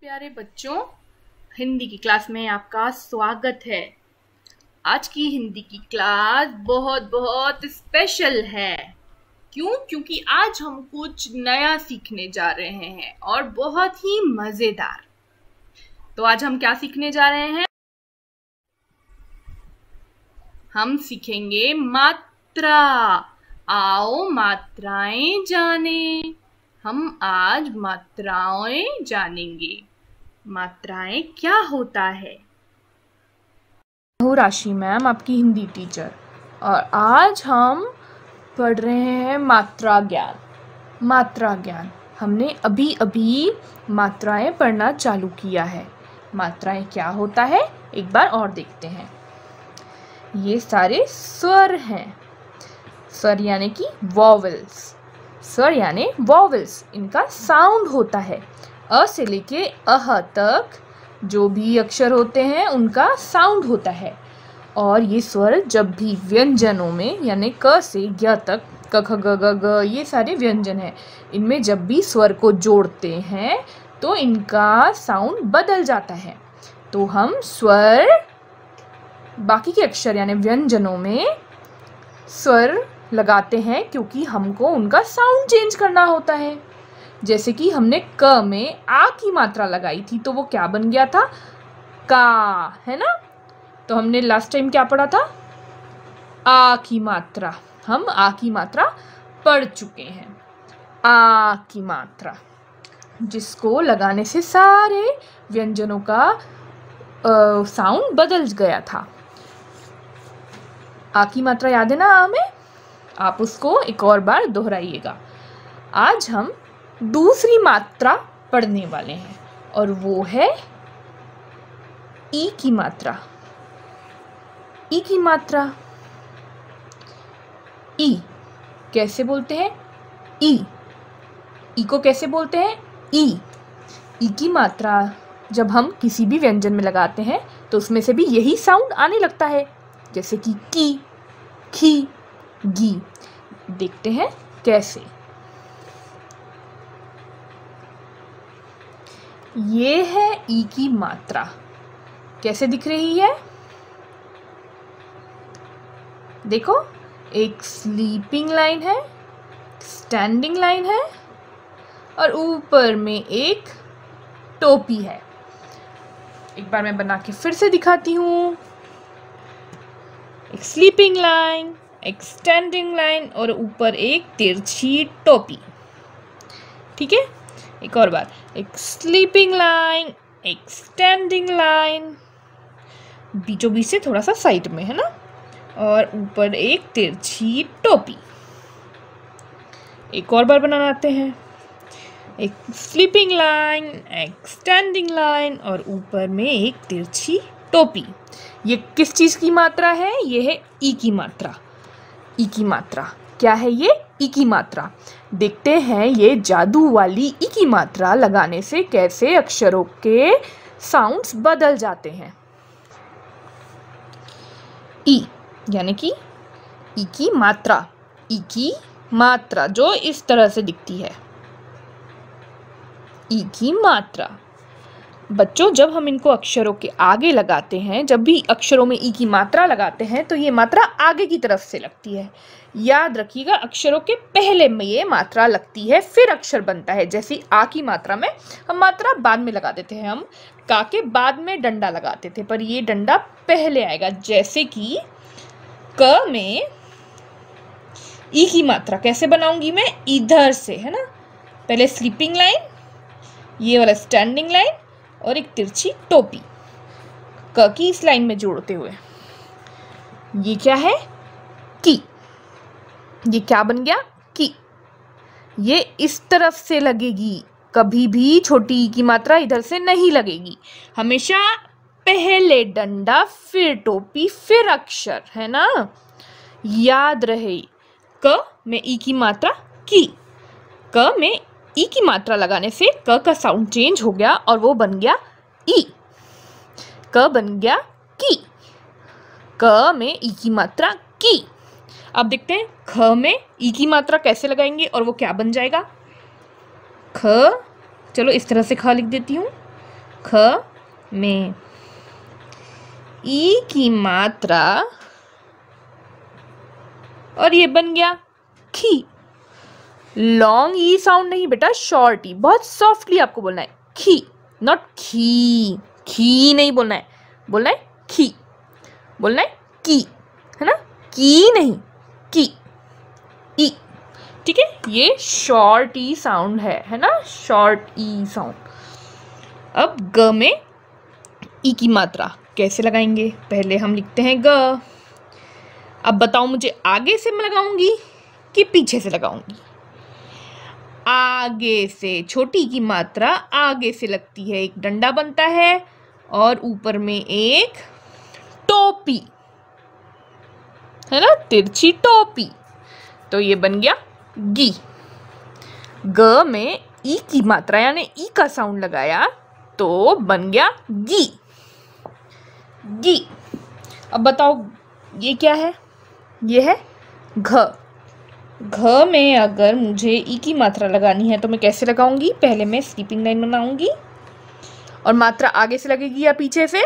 प्यारे बच्चों, हिंदी की क्लास में आपका स्वागत है। आज की हिंदी की क्लास बहुत बहुत स्पेशल है। क्यों? क्योंकि आज हम कुछ नया सीखने जा रहे हैं और बहुत ही मजेदार। तो आज हम क्या सीखने जा रहे हैं? हम सीखेंगे मात्रा। आओ मात्राएं जाने। हम आज मात्राएं जानेंगे। मात्राएं क्या होता है? हूँ राशि मैम, आपकी हिंदी टीचर, और आज हम पढ़ रहे हैं मात्रा ज्ञान। मात्रा ज्ञान हमने अभी अभी मात्राएं पढ़ना चालू किया है। मात्राएं क्या होता है एक बार और देखते हैं। ये सारे स्वर हैं। स्वर यानी कि वॉवेल्स। स्वर यानी वॉवेल्स, इनका साउंड होता है। अ से लेके अह तक जो भी अक्षर होते हैं उनका साउंड होता है। और ये स्वर जब भी व्यंजनों में यानी क से य तक, क ख ग घ ग, ये सारे व्यंजन हैं, इनमें जब भी स्वर को जोड़ते हैं तो इनका साउंड बदल जाता है। तो हम स्वर, बाकी के अक्षर यानी व्यंजनों में स्वर लगाते हैं क्योंकि हमको उनका साउंड चेंज करना होता है। जैसे कि हमने क में आ की मात्रा लगाई थी तो वो क्या बन गया था? का, है ना? तो हमने लास्ट टाइम क्या पढ़ा था? आ की मात्रा। हम आ की मात्रा पढ़ चुके हैं। आ की मात्रा, जिसको लगाने से सारे व्यंजनों का साउंड बदल गया था। आ की मात्रा याद है ना? आ में आप उसको एक और बार दोहराइएगा। आज हम दूसरी मात्रा पढ़ने वाले हैं और वो है ई की मात्रा। ई की मात्रा, ई कैसे बोलते हैं? ई को कैसे बोलते हैं? ई की मात्रा जब हम किसी भी व्यंजन में लगाते हैं तो उसमें से भी यही साउंड आने लगता है, जैसे कि की, खी, गी। देखते हैं कैसे। ये है ई की मात्रा। कैसे दिख रही है? देखो, एक स्लीपिंग लाइन है, स्टैंडिंग लाइन है और ऊपर में एक टोपी है। एक बार मैं बना के फिर से दिखाती हूँ। एक स्लीपिंग लाइन, एक स्टैंडिंग लाइन और ऊपर एक तिरछी टोपी। ठीक है? एक और बार, एक स्लीपिंग लाइन, एक स्टैंडिंग लाइन, बीचों बीच से थोड़ा सा साइड में, है ना? और ऊपर एक तिरछी टोपी। एक और बार बनाते हैं। एक स्लीपिंग लाइन, एक स्टैंडिंग लाइन और ऊपर में एक तिरछी टोपी। ये किस चीज की मात्रा है? ये है ई की मात्रा। ई की मात्रा क्या है? ये ई की मात्रा। देखते हैं ये जादू वाली ई की मात्रा लगाने से कैसे अक्षरों के साउंड्स बदल जाते हैं। ई यानी कि ई की मात्रा। ई की मात्रा जो इस तरह से दिखती है। ई की मात्रा। बच्चों, जब हम इनको अक्षरों के आगे लगाते हैं, जब भी अक्षरों में ई की मात्रा लगाते हैं तो ये मात्रा आगे की तरफ से लगती है। याद रखिएगा, अक्षरों के पहले में ये मात्रा लगती है, फिर अक्षर बनता है। जैसे आ की मात्रा में हम मात्रा बाद में लगा देते हैं, हम का के बाद में डंडा लगाते थे, पर ये डंडा पहले आएगा। जैसे कि क में ई की मात्रा कैसे बनाऊंगी मैं? इधर से, है ना? पहले स्लीपिंग लाइन, ये वाला स्टैंडिंग लाइन और एक तिरछी टोपी, क की इस लाइन में जोड़ते हुए। ये क्या है? की। ये क्या बन गया? की। ये इस तरफ से लगेगी, कभी भी छोटी ई की मात्रा इधर से नहीं लगेगी। हमेशा पहले डंडा, फिर टोपी, फिर अक्षर, है ना? याद रहे। क में ई की मात्रा की। क में ई की मात्रा लगाने से क का साउंड चेंज हो गया और वो बन गया ई। क बन गया की। क में ई की मात्रा की। अब देखते हैं ख में ई की मात्रा कैसे लगाएंगे और वो क्या बन जाएगा? ख, चलो इस तरह से ख लिख देती हूँ। ख में ई की मात्रा, और ये बन गया खी। लॉन्ग ई साउंड नहीं बेटा, शॉर्ट ई, बहुत सॉफ्टली आपको बोलना है खी, नॉट खी। खी नहीं बोलना है, बोलना है खी, बोलना है की, है ना, की नहीं, की, ई। ठीक है, ये शॉर्ट ई साउंड है ना, शॉर्ट ई साउंड। अब ग में ई की मात्रा कैसे लगाएंगे? पहले हम लिखते हैं ग। अब बताओ मुझे, आगे से मैं लगाऊंगी कि पीछे से लगाऊंगी? आगे से। छोटी की मात्रा आगे से लगती है, एक डंडा बनता है और ऊपर में एक टोपी, है ना, तिरछी टोपी। तो ये बन गया गी। ग में ई की मात्रा यानी ई का साउंड लगाया तो बन गया गी, गी। अब बताओ ये क्या है? ये है घ। घ में अगर मुझे ई की मात्रा लगानी है तो मैं कैसे लगाऊंगी? पहले मैं स्लीपिंग लाइन बनाऊंगी और मात्रा आगे से लगेगी या पीछे से?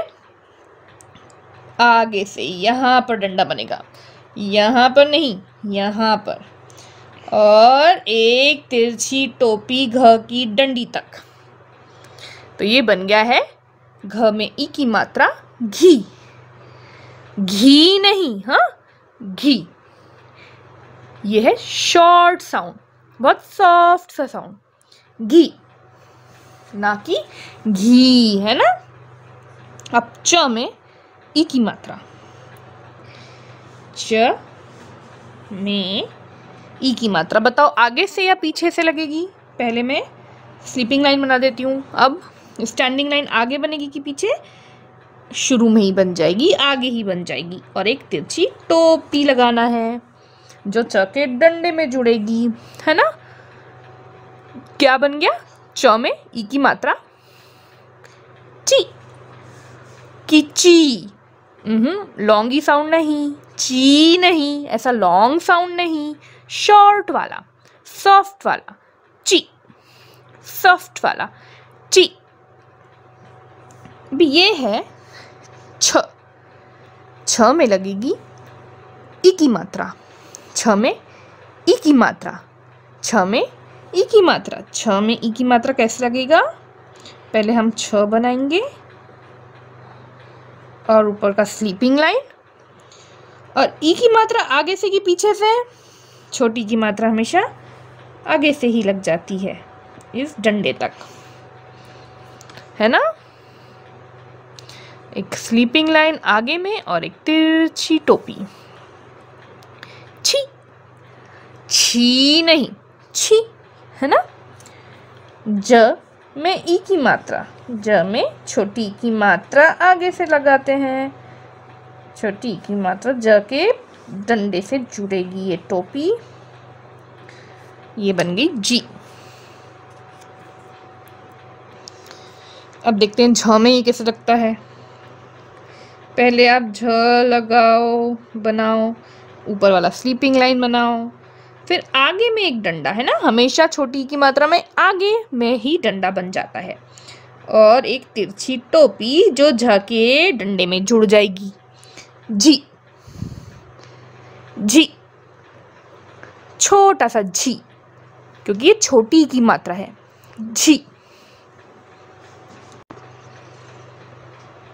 आगे से। यहाँ पर डंडा बनेगा, यहाँ पर नहीं, यहाँ पर, और एक तिरछी टोपी घ की डंडी तक। तो ये बन गया है घ में ई की मात्रा घी। घी नहीं, हाँ, घी। ये है शॉर्ट साउंड, बहुत सॉफ्ट सा साउंड, घी, ना कि घी, है ना। अब च में ई की मात्रा, च में ई की मात्रा बताओ आगे से या पीछे से लगेगी? पहले मैं स्लीपिंग लाइन बना देती हूँ। अब स्टैंडिंग लाइन आगे बनेगी कि पीछे? शुरू में ही बन जाएगी, आगे ही बन जाएगी। और एक तिरछी टोपी लगाना है जो च के डंडे में जुड़ेगी, है ना। क्या बन गया? च में ई की मात्रा ची, किची। लॉन्ग ई साउंड नहीं, ची नहीं, ऐसा लॉन्ग साउंड नहीं, शॉर्ट वाला, सॉफ्ट वाला, ची, सॉफ्ट वाला, ची। भी ये है छ। छ में लगेगी ई की मात्रा, छ में ई की मात्रा, छ में ई की मात्रा। छ में ई की मात्रा कैसे लगेगा? पहले हम छ बनाएंगे और ऊपर का स्लीपिंग लाइन, और ई की मात्रा आगे से कि पीछे से? छोटी की मात्रा हमेशा आगे से ही लग जाती है, इस डंडे तक, है ना। एक स्लीपिंग लाइन आगे में और एक तिरछी टोपी। छी, छी नहीं, छी, है ना। ज में ई की मात्रा, ज में छोटी की मात्रा आगे से लगाते हैं। छोटी की मात्रा ज के डंडे से जुड़ेगी ये टोपी, ये बन गई जी। अब देखते हैं झ में ये कैसे लगता है। पहले आप झ लगाओ, बनाओ, ऊपर वाला स्लीपिंग लाइन बनाओ, फिर आगे में एक डंडा, है ना, हमेशा छोटी की मात्रा में आगे में ही डंडा बन जाता है, और एक तिरछी टोपी जो झ के डंडे में जुड़ जाएगी, जी, जी। छोटा सा जी, क्योंकि ये छोटी की मात्रा है, जी।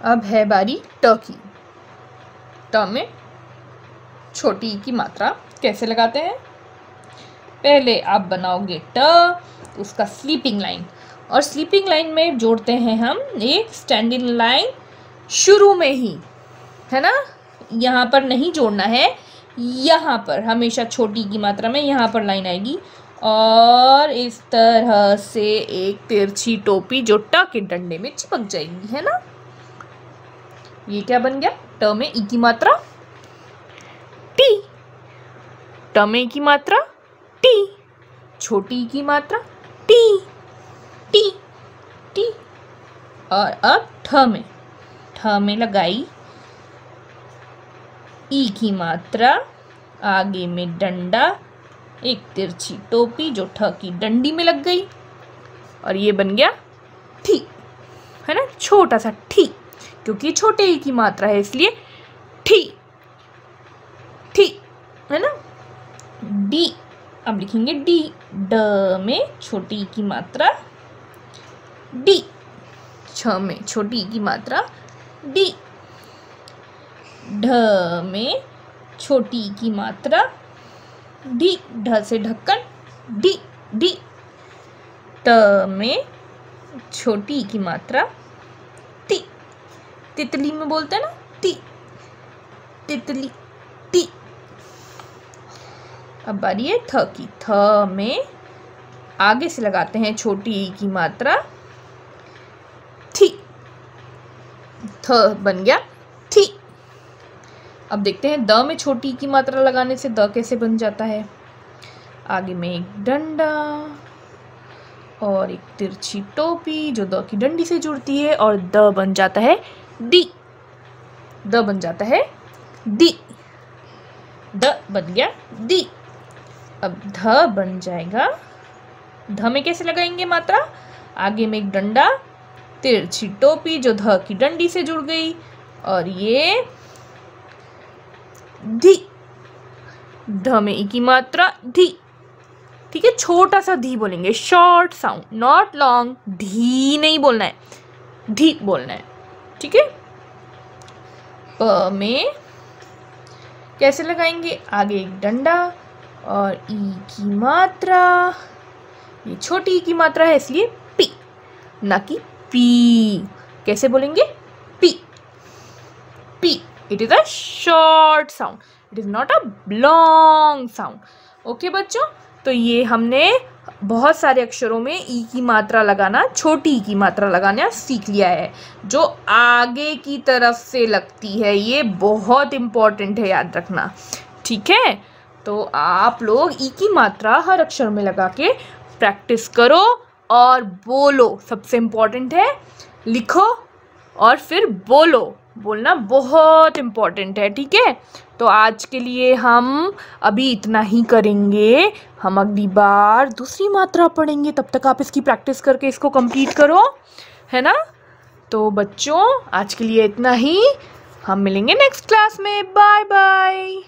अब है बारी ट की। ट में छोटी की मात्रा कैसे लगाते हैं? पहले आप बनाओगे ट, उसका स्लीपिंग लाइन, और स्लीपिंग लाइन में जोड़ते हैं हम एक स्टैंडिंग लाइन शुरू में ही, है ना। यहाँ पर नहीं जोड़ना है, यहाँ पर हमेशा छोटी की मात्रा में यहाँ पर लाइन आएगी, और इस तरह से एक तिरछी टोपी जो ट के डंडे में चिपक जाएगी, है ना। ये क्या बन गया? ट में ई की मात्रा टी, ट में ई की मात्रा टी, छोटी की मात्रा टी, टी, टी। और अब ठ में लगाई ई की मात्रा, आगे में डंडा, एक तिरछी टोपी जो ठ की डंडी में लग गई, और ये बन गया ठी, है ना, छोटा सा ठी, क्योंकि छोटे ई की मात्रा है इसलिए ठी, ठी, है ना। डी, अब लिखेंगे डी, ड में छोटी ई की मात्रा डी, छ में छोटी ई की मात्रा डी, ढ में छोटी ई की मात्रा डी, ढ से ढक्कन डी, डी, त में छोटी ई की मात्रा ती, तितली में बोलते हैं ना ती, तितली, ती। अब बारी है थ की, थ में आगे से लगाते हैं छोटी ई की मात्रा थी, थ बन गया थी। अब देखते हैं द में छोटी की मात्रा लगाने से द कैसे बन जाता है। आगे में एक डंडा और एक तिरछी टोपी जो द की डंडी से जुड़ती है और द बन जाता है दी, द बन जाता है दी, द बन गया दी। अब ध बन जाएगा, ध में कैसे लगाएंगे मात्रा, आगे में एक डंडा, तिरछी टोपी जो ध की डंडी से जुड़ गई और ये धी, ध में ई की मात्रा धी, ठीक है, छोटा सा धी बोलेंगे, शॉर्ट साउंड, नॉट लॉन्ग, धी नहीं बोलना है, धी बोलना है, ठीक है। प में कैसे लगाएंगे, आगे एक डंडा और ई की मात्रा, ये छोटी ई की मात्रा है इसलिए पी, ना कि पी, कैसे बोलेंगे P, P, it is a short sound, it is not a long sound. Okay बच्चों, तो ये हमने बहुत सारे अक्षरों में ई की मात्रा लगाना, छोटी ई की मात्रा लगाना सीख लिया है, जो आगे की तरफ से लगती है, ये बहुत इम्पॉर्टेंट है, याद रखना, ठीक है। तो आप लोग ई की मात्रा हर अक्षर में लगा के प्रैक्टिस करो और बोलो, सबसे इम्पॉर्टेंट है लिखो और फिर बोलो, बोलना बहुत इम्पॉर्टेंट है, ठीक है। तो आज के लिए हम अभी इतना ही करेंगे, हम अगली बार दूसरी मात्रा पढ़ेंगे, तब तक आप इसकी प्रैक्टिस करके इसको कंप्लीट करो, है ना। तो बच्चों आज के लिए इतना ही, हम मिलेंगे नेक्स्ट क्लास में, बाय बाय।